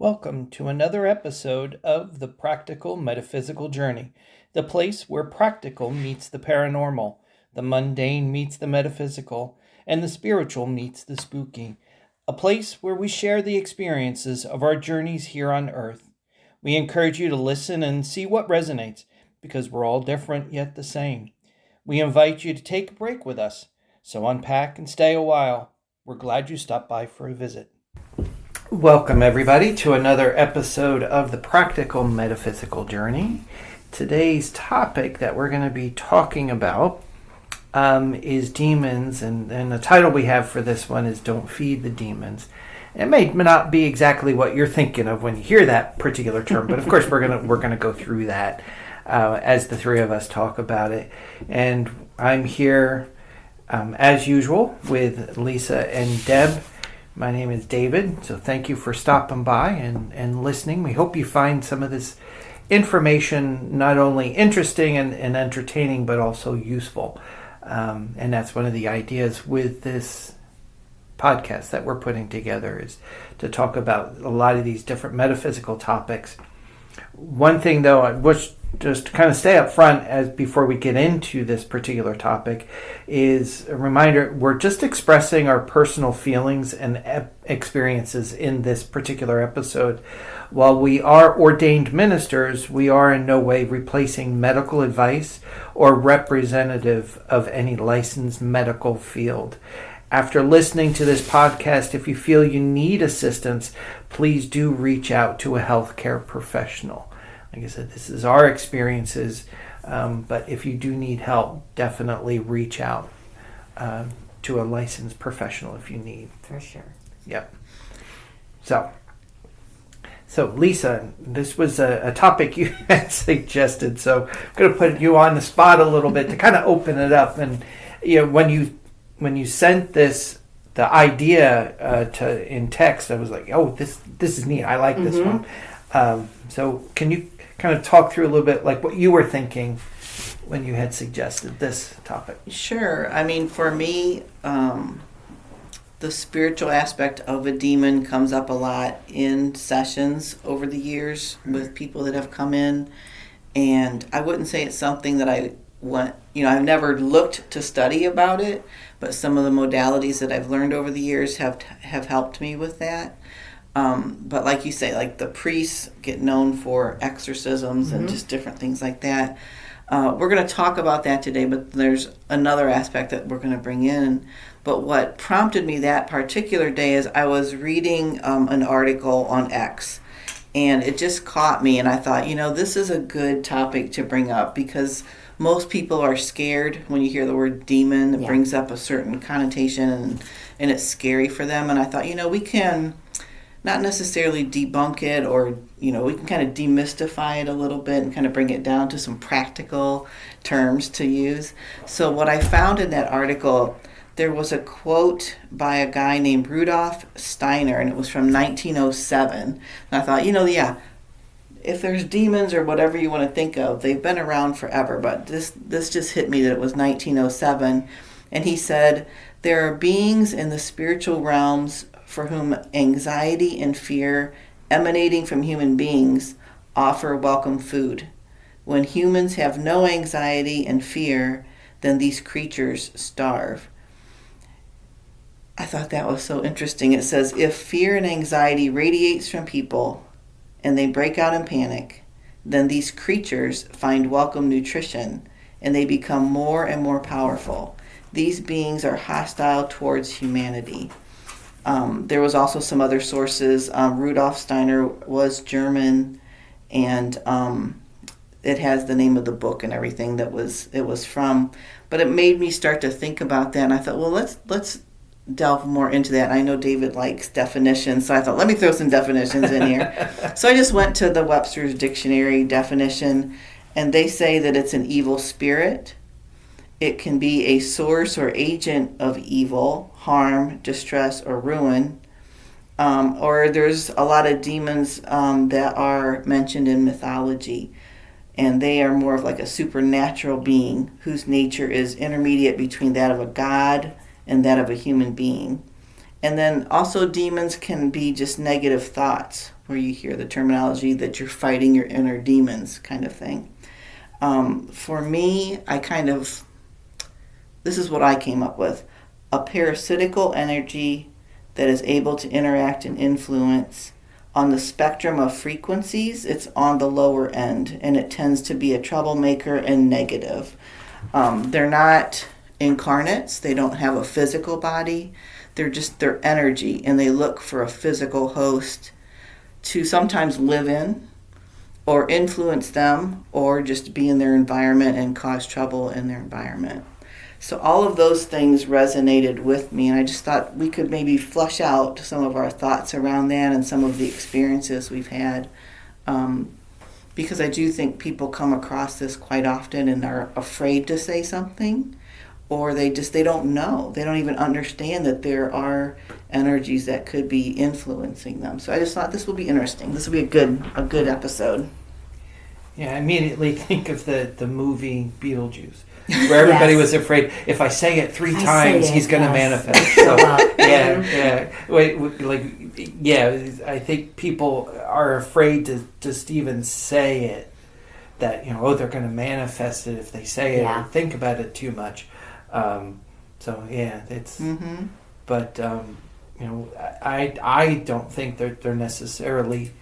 Welcome to another episode of The Practical Metaphysical Journey, the place where practical meets the paranormal, the mundane meets the metaphysical, and the spiritual meets the spooky. A place where we share the experiences of our journeys here on Earth. We encourage you to listen and see what resonates, because we're all different yet the same. We invite you to take a break with us, so unpack and stay a while. We're glad you stopped by for a visit. Welcome, everybody, to another episode of The Practical Metaphysical Journey. Today's topic that we're going to be talking about is demons, and the title we have for this one is Don't Feed the Demons. It may not be exactly what you're thinking of when you hear that particular term, but of course we're gonna go through that as the three of us talk about it. And I'm here, as usual, with Lisa and Deb. My name is David, so thank you for stopping by and listening. We hope you find some of this information not only interesting and entertaining, but also useful. And that's one of the ideas with this podcast that we're putting together, is to talk about a lot of these different metaphysical topics. One thing, though, I wish just to kind of stay up front as before we get into this particular topic, is a reminder: we're just expressing our personal feelings and experiences in this particular episode. While we are ordained ministers, we are in no way replacing medical advice or representative of any licensed medical field. After listening to this podcast, if you feel you need assistance, please do reach out to a healthcare professional. Like I said, this is our experiences, but if you do need help, definitely reach out to a licensed professional if you need. For sure. Yep. So Lisa, this was a topic you had suggested, so I'm going to put you on the spot a little bit to kind of open it up. And when you sent the idea in text, I was like, oh, this is neat. I like this one. So can you kind of talk through a little bit like what you were thinking when you had suggested this topic? Sure. I mean, for me, the spiritual aspect of a demon comes up a lot in sessions over the years with people that have come in. And I wouldn't say it's something that I've never looked to study about it, but some of the modalities that I've learned over the years have helped me with that. But like you say, like the priests get known for exorcisms and just different things like that. We're going to talk about that today, but there's another aspect that we're going to bring in. But what prompted me that particular day is I was reading an article on X, and it just caught me, and I thought, this is a good topic to bring up, because most people are scared when you hear the word demon. It brings up a certain connotation, and it's scary for them. And I thought, we can not necessarily debunk it, or, we can kind of demystify it a little bit and kind of bring it down to some practical terms to use. So what I found in that article, there was a quote by a guy named Rudolf Steiner, and it was from 1907. And I thought, if there's demons or whatever you want to think of, they've been around forever. But this just hit me that it was 1907. And he said, there are beings in the spiritual realms for whom anxiety and fear emanating from human beings offer welcome food. When humans have no anxiety and fear, then these creatures starve. I thought that was so interesting. It says, if fear and anxiety radiates from people and they break out in panic, then these creatures find welcome nutrition and they become more and more powerful. These beings are hostile towards humanity. There was also some other sources. Rudolf Steiner was German, and it has the name of the book and everything that it was from. But it made me start to think about that, and I thought, well, let's delve more into that. And I know David likes definitions, so I thought, let me throw some definitions in here. So I just went to the Webster's Dictionary definition, and they say that it's an evil spirit. It can be a source or agent of evil, harm, distress, or ruin. Or there's a lot of demons that are mentioned in mythology, and they are more of like a supernatural being whose nature is intermediate between that of a god and that of a human being. And then also demons can be just negative thoughts where you hear the terminology that you're fighting your inner demons kind of thing. For me, this is what I came up with. A parasitical energy that is able to interact and influence on the spectrum of frequencies. It's on the lower end, and it tends to be a troublemaker and negative. They're not incarnates. They don't have a physical body. They're just their energy, and they look for a physical host to sometimes live in or influence them or just be in their environment and cause trouble in their environment. So all of those things resonated with me, and I just thought we could maybe flush out some of our thoughts around that and some of the experiences we've had, because I do think people come across this quite often and are afraid to say something, or they don't know. They don't even understand that there are energies that could be influencing them. So I just thought this will be interesting. This will be a good episode. Yeah, I immediately think of the movie Beetlejuice, where everybody was afraid if I say it three times, he's going to manifest. So I think people are afraid to just even say it. That they're going to manifest it if they say it or think about it too much. It's. Mm-hmm. But I don't think they're necessarily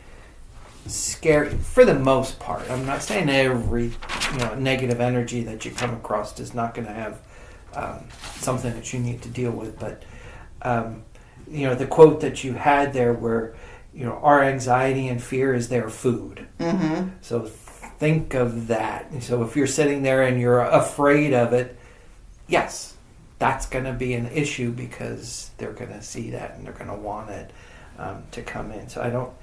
scary for the most part. I'm not saying every negative energy that you come across is not going to have something that you need to deal with, but the quote that you had there where our anxiety and fear is their food. Mm-hmm. So think of that. So if you're sitting there and you're afraid of it, yes, that's going to be an issue because they're going to see that and they're going to want it to come in. So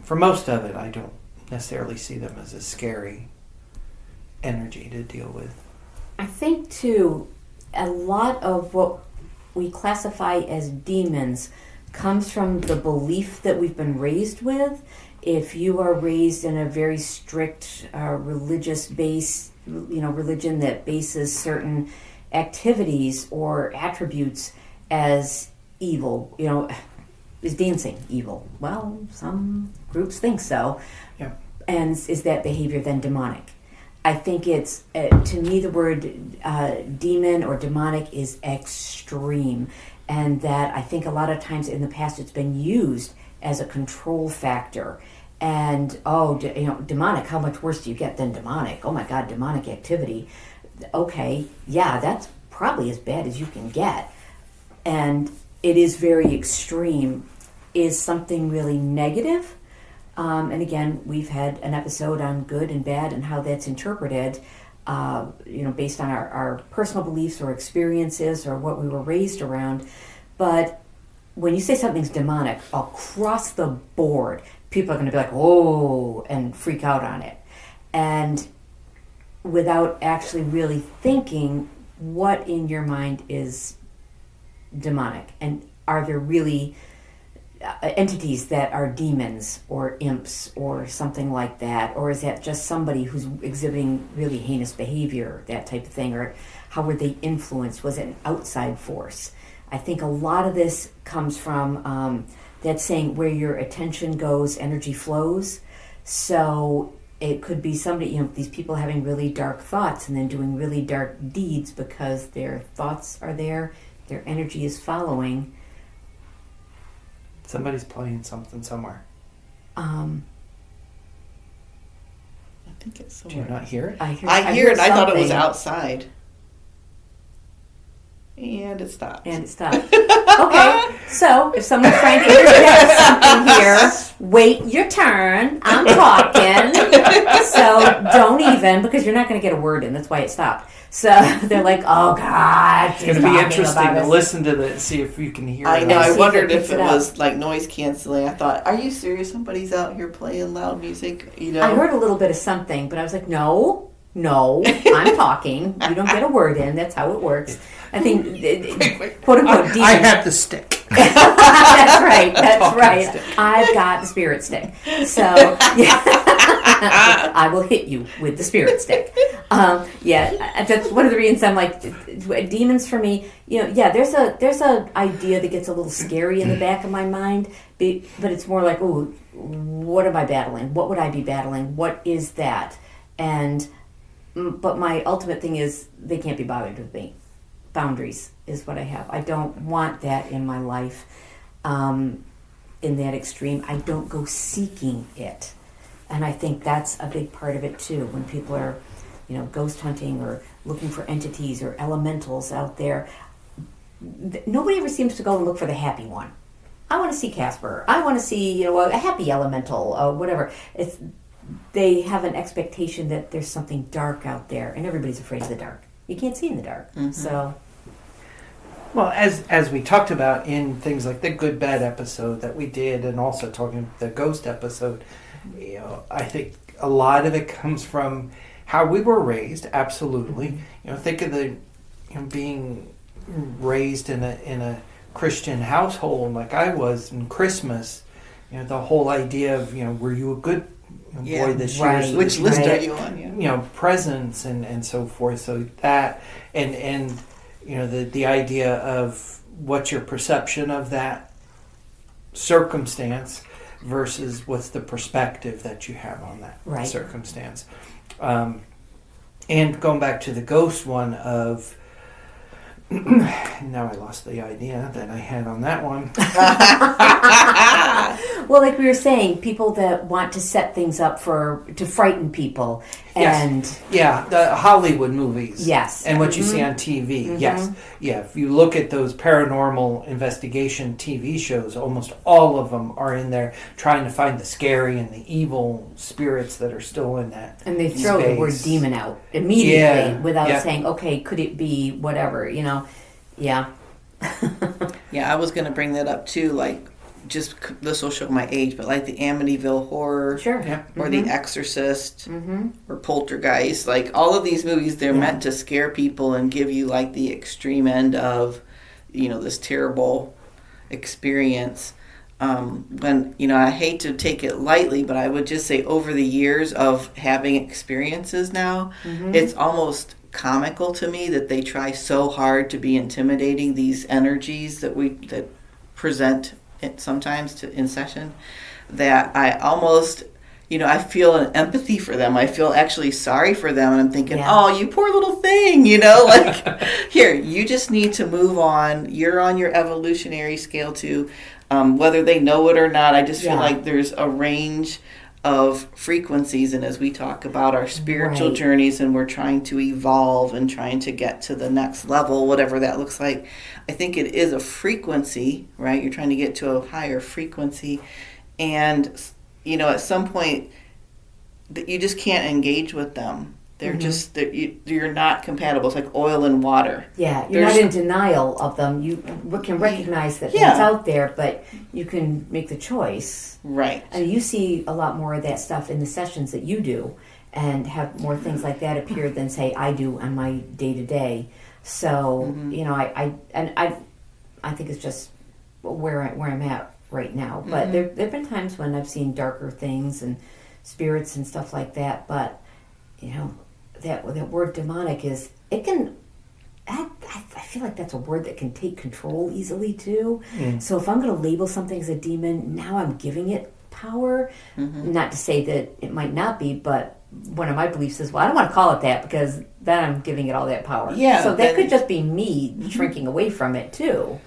for most of it, I don't necessarily see them as a scary energy to deal with. I think, too, a lot of what we classify as demons comes from the belief that we've been raised with. If you are raised in a very strict religious base, religion that bases certain activities or attributes as evil, is dancing evil? Well, some groups think so. Yeah. And is that behavior then demonic? I think it's, to me, the word demon or demonic is extreme. And that I think a lot of times in the past it's been used as a control factor. And, demonic, how much worse do you get than demonic? Oh my God, demonic activity. Okay, yeah, that's probably as bad as you can get. And it is very extreme. Is something really negative? And again, we've had an episode on good and bad and how that's interpreted, based on our personal beliefs or experiences or what we were raised around. But when you say something's demonic, across the board, people are going to be like, oh, and freak out on it. And without actually really thinking what in your mind is demonic. And are there really entities that are demons or imps or something like that? Or is that just somebody who's exhibiting really heinous behavior, that type of thing? Or how were they influenced? Was it an outside force? I think a lot of this comes from that saying, where your attention goes, energy flows. So it could be somebody, these people having really dark thoughts and then doing really dark deeds because their thoughts are there, their energy is following. Somebody's playing something somewhere. I think it's somewhere. Do you not hear it? I hear it. I thought it was outside. And it stopped. Okay, so if someone's trying to interject something here, wait your turn. I'm talking. So don't even, because you're not going to get a word in. That's why it stopped. So they're like, oh, God. It's going to be interesting to listen to it and see if you can hear it. I know. I wondered if it was like noise canceling. I thought, are you serious? Somebody's out here playing loud music? I heard a little bit of something, but I was like, no, I'm talking. You don't get a word in. That's how it works. I think, quote unquote, demon. I have the stick. That's right. I've got the spirit stick. So, yeah. I will hit you with the spirit stick. That's one of the reasons I'm like, demons for me, there's a idea that gets a little scary in the back of my mind, but it's more like, ooh, what am I battling? What would I be battling? What is that? And but my ultimate thing is they can't be bothered with me. Boundaries is what I have. I don't want that in my life. In that extreme, I don't go seeking it, and I think that's a big part of it too. When people are, ghost hunting or looking for entities or elementals out there, nobody ever seems to go and look for the happy one. I want to see Casper. I want to see, a happy elemental, whatever. They have an expectation that there's something dark out there, and everybody's afraid of the dark. You can't see in the dark, so. Well, as we talked about in things like the good bad episode that we did, and also talking the ghost episode, I think a lot of it comes from how we were raised. Absolutely, think of the being raised in a Christian household like I was in Christmas. The whole idea of were you a good boy this year? Right. So Which list are you on? Yeah. Presents and so forth. So that and the idea of what's your perception of that circumstance versus what's the perspective that you have on that circumstance. And going back to the ghost one of now I lost the idea that I had on that one. Well, like we were saying, people that want to set things up to frighten people. And the Hollywood movies. Yes. And what you see on TV. Yes. Yeah, if you look at those paranormal investigation TV shows, almost all of them are in there trying to find the scary and the evil spirits that are still in that. And they throw the word demon out immediately without saying, okay, could it be whatever, Yeah. Yeah, I was going to bring that up too, like, just this will show my age, but like the Amityville Horror, Sure, or The Exorcist, or Poltergeist, like all of these movies, they're meant to scare people and give you like the extreme end of, this terrible experience. When I hate to take it lightly, but I would just say over the years of having experiences now, it's almost comical to me that they try so hard to be intimidating, these energies that present it sometimes in session, that I almost I feel an empathy for them. I feel actually sorry for them, and I'm thinking, oh, you poor little thing, like here, you just need to move on. You're on your evolutionary scale too, whether they know it or not. I just feel like there's a range of frequencies, and as we talk about our spiritual journeys, and we're trying to evolve and trying to get to the next level, whatever that looks like, I think it is a frequency, right? You're trying to get to a higher frequency, and at some point that you just can't engage with them. They're just you're not compatible. It's like oil and water. Yeah, you're not in denial of them. You can recognize that it's out there, but you can make the choice. Right. And you see a lot more of that stuff in the sessions that you do, and have more things like that appear than say I do on my day to day. So I think it's just where I'm at right now. But there've been times when I've seen darker things and spirits and stuff like that. But that word demonic is, it can, I feel like that's a word that can take control easily too. So if I'm going to label something as a demon, now I'm giving it power. Not to say that it might not be, but one of my beliefs is, well, I don't want to call it that, because then I'm giving it all that power. Yeah, so that could just be me shrinking away from it too.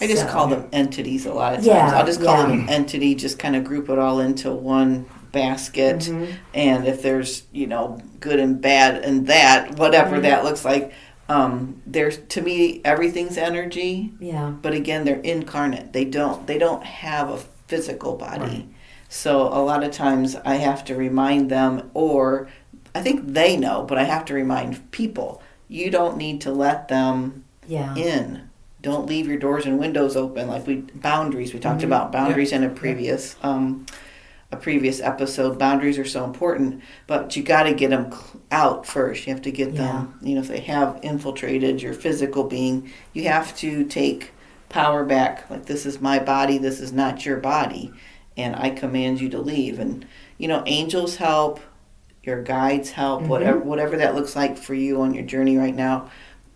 I just call them entities a lot of times. I'll just call it an entity, just kind of group it all into one basket. And if there's, good and bad and that, whatever that looks like, there's, to me, everything's energy. Yeah. But again, they're incarnate. They don't have a physical body. Right. So a lot of times I have to remind them, or I think they know, but I have to remind people, you don't need to let them in. Don't leave your doors and windows open. Boundaries. We talked about boundaries in a previous episode. Boundaries are so important, but you got to get them out first. You have to get them, if they have infiltrated your physical being, you have to take power back. Like, this is my body, this is not your body, and I command you to leave. And, angels help, your guides help, whatever that looks like for you on your journey right now.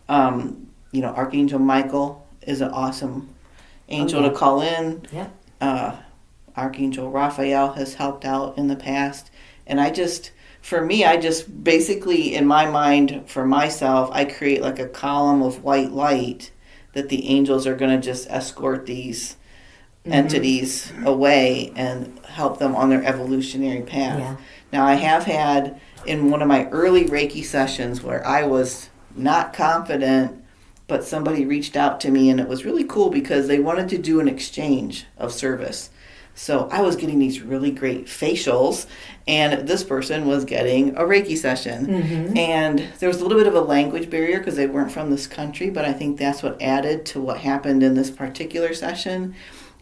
Archangel Michael is an awesome angel to call in. Yeah. Archangel Raphael has helped out in the past. And I just basically, in my mind, for myself, I create like a column of white light that the angels are going to just escort these entities away and help them on their evolutionary path. Yeah. Now, I have had in one of my early Reiki sessions where I was not confident, but somebody reached out to me, and it was really cool because they wanted to do an exchange of service. So I was getting these really great facials, and this person was getting a Reiki session. And there was a little bit of a language barrier because they weren't from this country, but I think that's what added to what happened in this particular session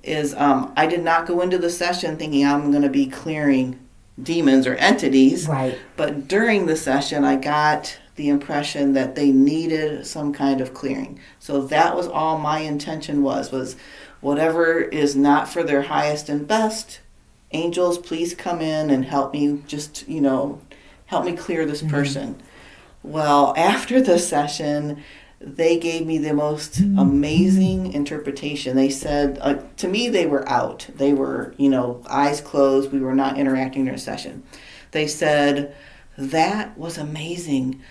is I did not go into the session thinking I'm going to be clearing demons or entities. Right. But during the session, I got the impression that they needed some kind of clearing. So that was all my intention was whatever is not for their highest and best, angels, please come in and help me help me clear this person. Well, after the session, they gave me the most amazing interpretation. They said, to me, they were out. They were, eyes closed. We were not interacting during a session. They said, that was amazing.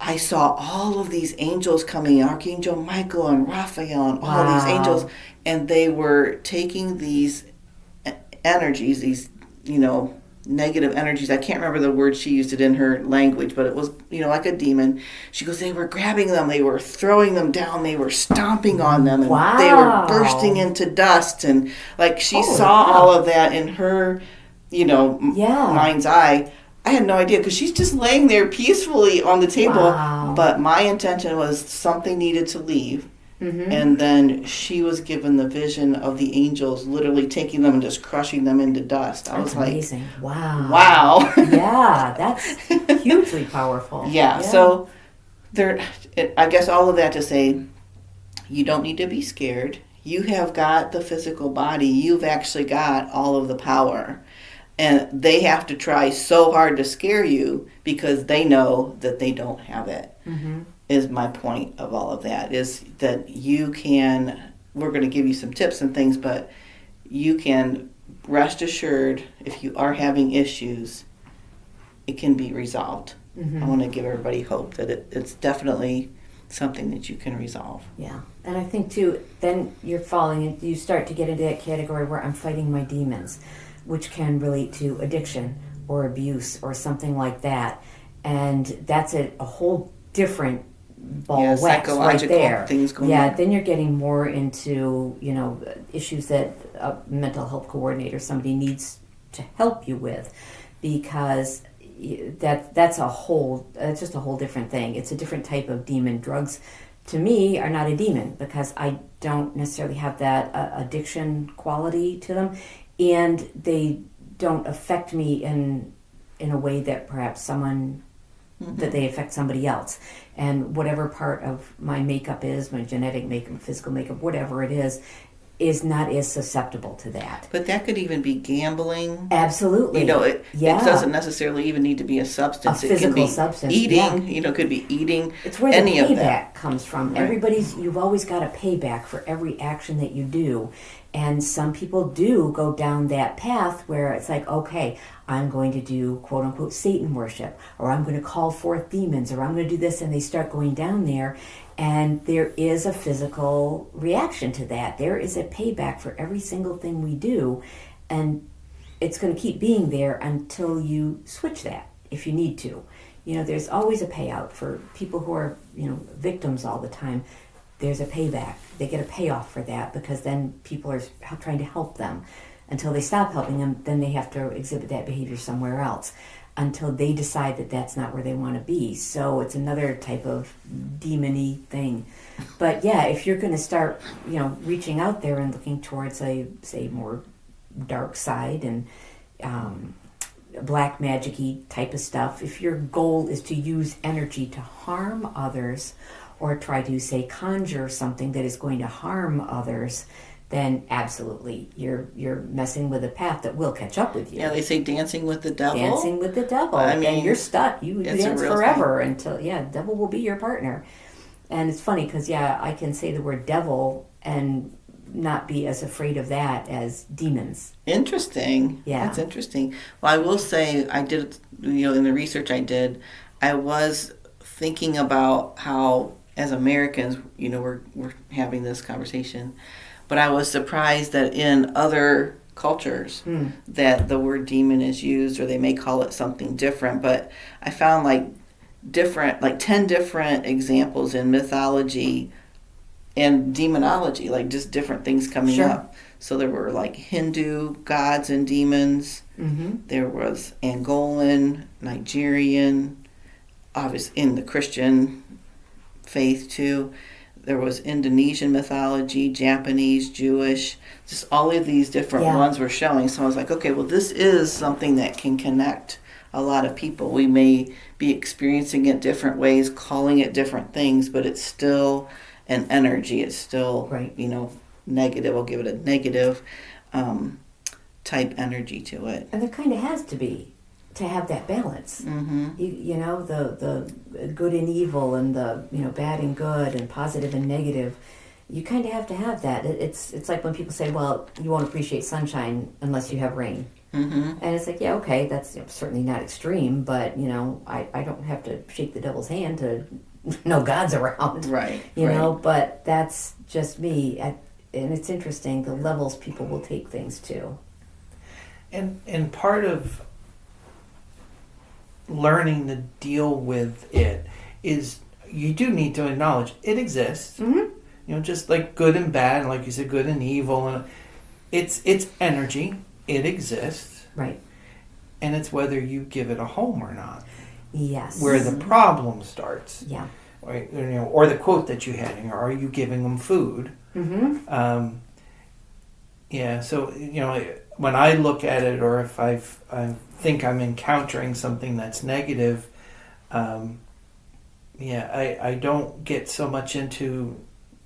I saw all of these angels coming, Archangel Michael and Raphael and all these angels, and they were taking these energies, these, negative energies. I can't remember the word she used it in her language, but it was, like a demon. She goes, they were grabbing them, they were throwing them down, they were stomping on them, and they were bursting into dust. And like she saw all of that in her, mind's eye. I had no idea because she's just laying there peacefully on the table. Wow. But my intention was something needed to leave. And then she was given the vision of the angels literally taking them and just crushing them into dust. I was like, amazing. Wow. Yeah, that's hugely powerful. Yeah, so I guess all of that to say, you don't need to be scared. You have got the physical body. You've actually got all of the power. And they have to try so hard to scare you because they know that they don't have it. Is my point of all of that, is that you can, we're going to give you some tips and things, but you can rest assured if you are having issues, it can be resolved. I want to give everybody hope that it's definitely something that you can resolve. Yeah, and I think too, then you start to get into that category where I'm fighting my demons, which can relate to addiction or abuse or something like that. And that's a whole different ball of wax right there. Things going on. Then you're getting more into, issues that a mental health coordinator, somebody needs to help you with, because that's just a whole different thing. It's a different type of demon. Drugs, to me, are not a demon because I don't necessarily have that addiction quality to them, and they don't affect me in a way that perhaps someone that they affect somebody else. And whatever part of my makeup is, my genetic makeup, physical makeup, whatever it is not as susceptible to that. But that could even be gambling. Absolutely. It doesn't necessarily even need to be a substance. A physical it can be substance. Eating, it could be eating. It's where any the of that payback comes from. Right. You've always got a payback for every action that you do. And some people do go down that path where it's like, okay, I'm going to do quote unquote Satan worship, or I'm going to call forth demons, or I'm going to do this, and they start going down there. And there is a physical reaction to that. There is a payback for every single thing we do, and it's going to keep being there until you switch that, if you need to. There's always a payout for people who are, victims all the time. There's a payback. They get a payoff for that, because then people are trying to help them. Until they stop helping them, then they have to exhibit that behavior somewhere else, until they decide that that's not where they want to be. So it's another type of demon-y thing. But yeah, if you're going to start, reaching out there and looking towards a, say, more dark side and black magic-y type of stuff, if your goal is to use energy to harm others, or try to, say, conjure something that is going to harm others, then absolutely you're messing with a path that will catch up with you. Yeah, they say dancing with the devil. Dancing with the devil. I mean, and you're stuck. You dance real forever until, the devil will be your partner. And it's funny because, I can say the word devil and not be as afraid of that as demons. Interesting. Yeah. That's interesting. Well, I will say I did, in the research I did, I was thinking about how as Americans, we're having this conversation, but I was surprised that in other cultures that the word demon is used, or they may call it something different, but I found like 10 different examples in mythology and demonology, like just different things coming up. So there were like Hindu gods and demons. There was Angolan, Nigerian, obviously in the Christian faith too. There was Indonesian mythology, Japanese, Jewish, just all of these different ones were showing. So I was like, okay, well, this is something that can connect a lot of people. We may be experiencing it different ways, calling it different things, but it's still an energy. It's still, negative. I'll give it a negative type energy to it. And there kind of has to be, to have that balance. The good and evil, and the bad and good, and positive and negative. You kind of have to have that. It's like when people say, well, you won't appreciate sunshine unless you have rain. And it's like, yeah, okay, that's certainly not extreme, but I don't have to shake the devil's hand to know God's around. Right. But that's just me. And it's interesting the levels people will take things to. And part of learning to deal with it is you do need to acknowledge it exists. Just like good and bad, and like you said, good and evil, and it's energy. It exists, right? And it's whether you give it a home or not. Yes. Where the problem starts. Yeah. Right. Or the quote that you had. Are you giving them food? Yeah. So when I look at it, or if I think I'm encountering something that's negative, I don't get so much into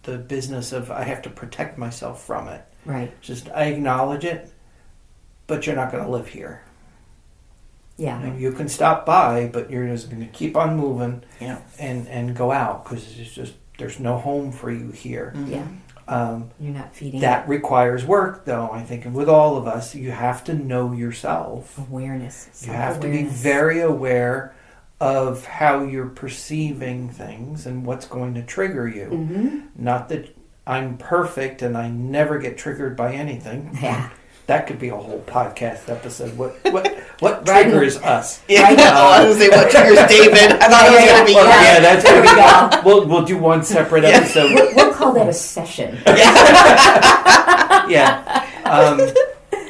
the business of I have to protect myself from it. Right. Just I acknowledge it, but you're not going to live here. Yeah. You can stop by, but you're just going to keep on moving. Yeah. And go out because there's no home for you here. Yeah. You're not feeding. That requires work, though. I think with all of us, you have to know yourself. Awareness. You have to be very aware of how you're perceiving things and what's going to trigger you. Not that I'm perfect and I never get triggered by anything. Yeah. That could be a whole podcast episode. What triggers us? Yeah, I was going to say, what triggers David? I thought it was going to be you. Yeah, that's going to be. We'll do one separate episode. We'll call that a session. Yeah.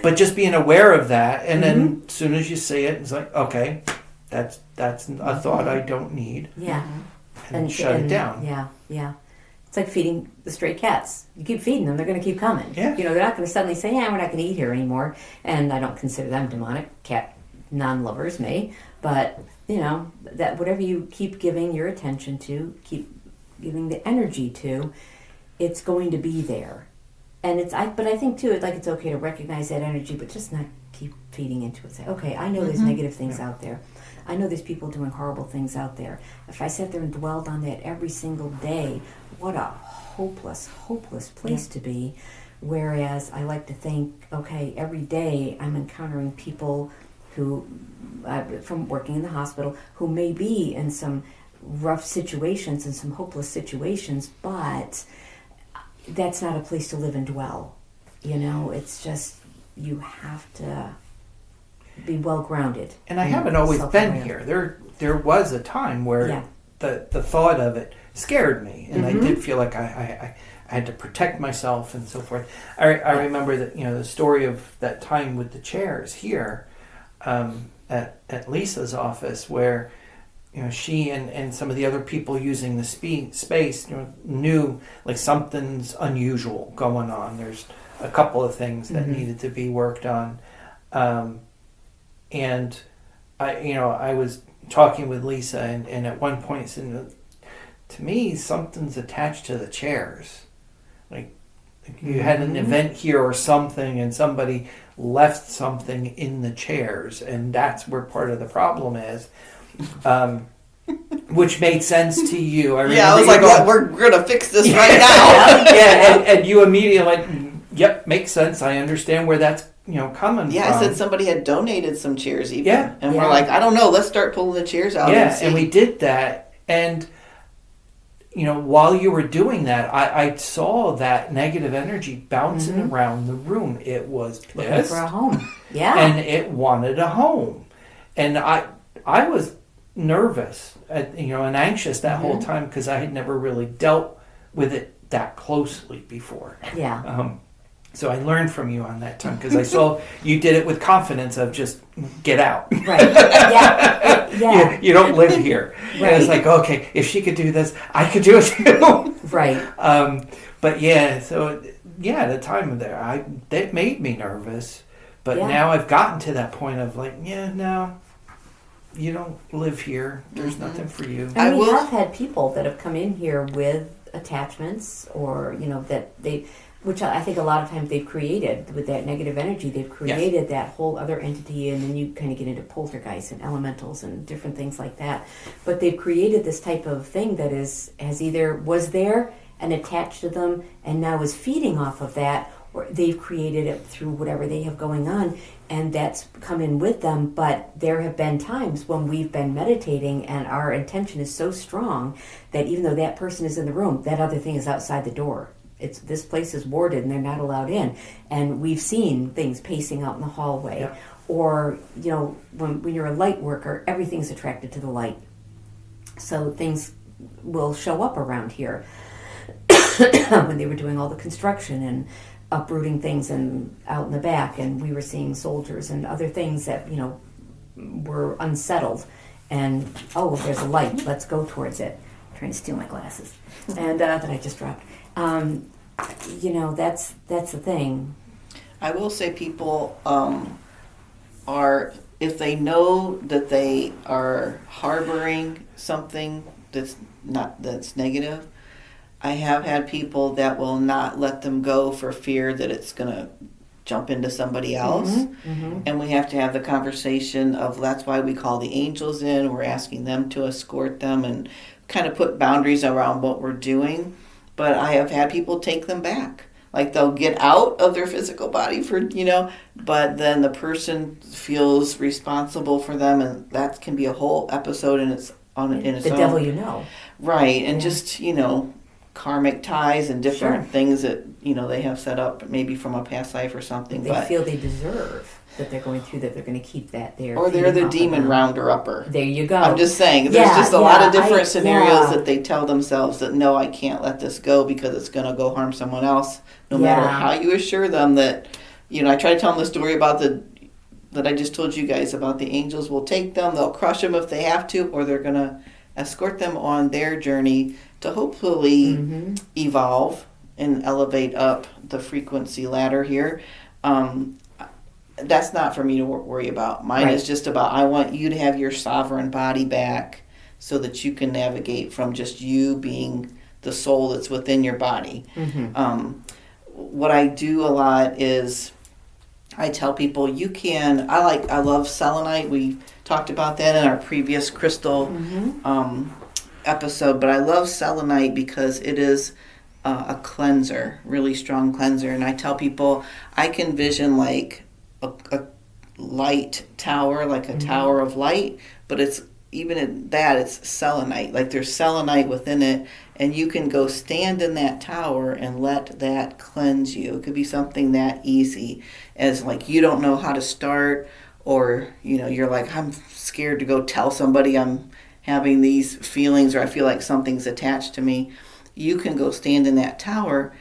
But just being aware of that, and then as soon as you say it, it's like, okay, that's a thought I don't need. Yeah. And shut it down. Yeah. It's like feeding the stray cats. You keep feeding them, they're going to keep coming. Yeah. They're not going to suddenly say, we're not going to eat here anymore. And I don't consider them demonic. Cat non-lovers may. But, that whatever you keep giving your attention to, keep giving the energy to, it's going to be there. And but I think, too, it's okay to recognize that energy, but just not keep feeding into it. Say, okay, I know there's negative things out there. I know there's people doing horrible things out there. If I sat there and dwelled on that every single day, what a hopeless place to be. Whereas I like to think, okay, every day I'm encountering people who, from working in the hospital, who may be in some rough situations and some hopeless situations, but that's not a place to live and dwell. It's just, you have to be well grounded. And I haven't always been here. There was a time where the thought of it scared me, and I did feel like I had to protect myself and so forth. I remember that the story of that time with the chairs here at Lisa's office, where she and some of the other people using the space knew like something's unusual going on. There's a couple of things that needed to be worked on. And I was talking with Lisa, and at one point said, to me, something's attached to the chairs. Like you had an event here or something, and somebody left something in the chairs, and that's where part of the problem is. which made sense to you. I Yeah, I was remember like, you going, we're gonna fix this right now. yeah, and you immediately like, yep, makes sense. I understand where that's coming Yeah, from. I said somebody had donated some chairs even. Yeah. And Yeah. we're like, I don't know, let's start pulling the chairs out Yeah, and see. and we did that, and while you were doing that, I saw that negative energy bouncing around the room. It was Looking pissed, for a home. Yeah. and it wanted a home, and I was nervous, and anxious that whole time because I had never really dealt with it that closely before. Yeah. So I learned from you on that time because I saw you did it with confidence of just get out. Right. Yeah. Yeah. You don't live here. And it's Right. like, okay, if she could do this, I could do it too. Right. But yeah, so yeah, the time there, that made me nervous. But Yeah. now I've gotten to that point of like, yeah, no, you don't live here. There's nothing for you. And I we will- have had people that have come in here with attachments, or that they, which I think a lot of times they've created with that negative energy. They've created that whole other entity, and then you kind of get into poltergeists and elementals and different things like that. But they've created this type of thing that has either was there and attached to them, and now is feeding off of that, or they've created it through whatever they have going on, and that's come in with them. But there have been times when we've been meditating and our intention is so strong that even though that person is in the room, that other thing is outside the door. This place is warded and they're not allowed in. And we've seen things pacing out in the hallway. Yeah. Or, when you're a light worker, everything's attracted to the light. So things will show up around here. When they were doing all the construction and uprooting things and out in the back, and we were seeing soldiers and other things that were unsettled, and there's a light, let's go towards it. I'm trying to steal my glasses, and that I just dropped. That's the thing. I will say people are, if they know that they are harboring something that's negative, I have had people that will not let them go for fear that it's going to jump into somebody else. And we have to have the conversation of, that's why we call the angels in. We're asking them to escort them and kind of put boundaries around what we're doing. But I have had people take them back. Like they'll get out of their physical body but then the person feels responsible for them, and that can be a whole episode in its own. The devil Right, and Yeah. just, karmic ties and different things that, they have set up maybe from a past life or something. They feel they deserve that they're going through, that they're going to keep that there. Or they're the demon rounder-upper. There you go. I'm just saying, there's Yeah, just a lot of yeah, different scenarios yeah. that they tell themselves that, no, I can't let this go because it's going to go harm someone else, no matter Yeah. how you assure them that, I try to tell them the story about that I just told you guys about the angels will take them, they'll crush them if they have to, or they're going to escort them on their journey to hopefully evolve and elevate up the frequency ladder here. That's not for me to worry about. Mine Right. is just about, I want you to have your sovereign body back so that you can navigate from just you being the soul that's within your body. What I do a lot is I tell people I love selenite. We talked about that in our previous crystal episode, but I love selenite because it is a cleanser, really strong cleanser. And I tell people I can vision like a light tower, like a tower of light, but it's even at that, it's selenite. Like there's selenite within it, and you can go stand in that tower and let that cleanse you. It could be something that easy as like you don't know how to start, or you're like, I'm scared to go tell somebody I'm having these feelings, or I feel like something's attached to me. You can go stand in that tower.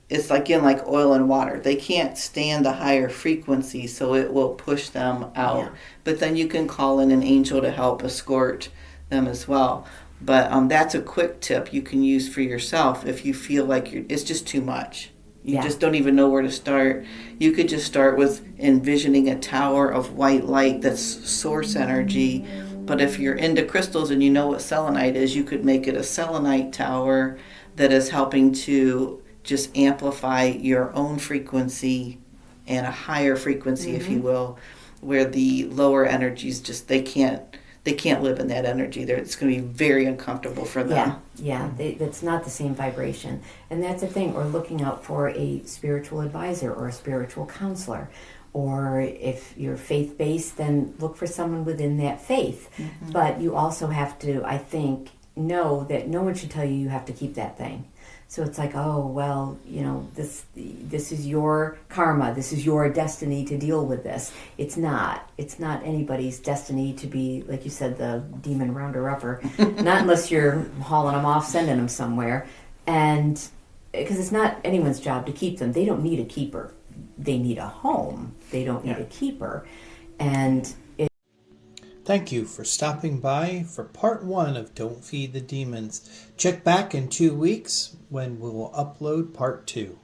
It's like oil and water. They can't stand the higher frequency, so it will push them out. Yeah. But then you can call in an angel to help escort them as well. But that's a quick tip you can use for yourself if you feel like it's just too much. You just don't even know where to start. You could just start with envisioning a tower of white light that's source energy. But if you're into crystals and you know what selenite is, you could make it a selenite tower that is helping to just amplify your own frequency and a higher frequency, if you will, where the lower energies they can't they can't live in that energy. It's going to be very uncomfortable for them. That's not the same vibration. And that's the thing, or looking out for a spiritual advisor or a spiritual counselor. Or if you're faith-based, then look for someone within that faith. Mm-hmm. But you also have to, I think, know that no one should tell you have to keep that thing. So it's like, oh, well, this is your karma. This is your destiny to deal with this. It's not. It's not anybody's destiny to be, like you said, the demon rounder-upper. Not unless you're hauling them off, sending them somewhere. And because it's not anyone's job to keep them. They don't need a keeper. They need a home. They don't need a keeper. And thank you for stopping by for part 1 of Don't Feed the Demons. Check back in 2 weeks when we will upload part 2.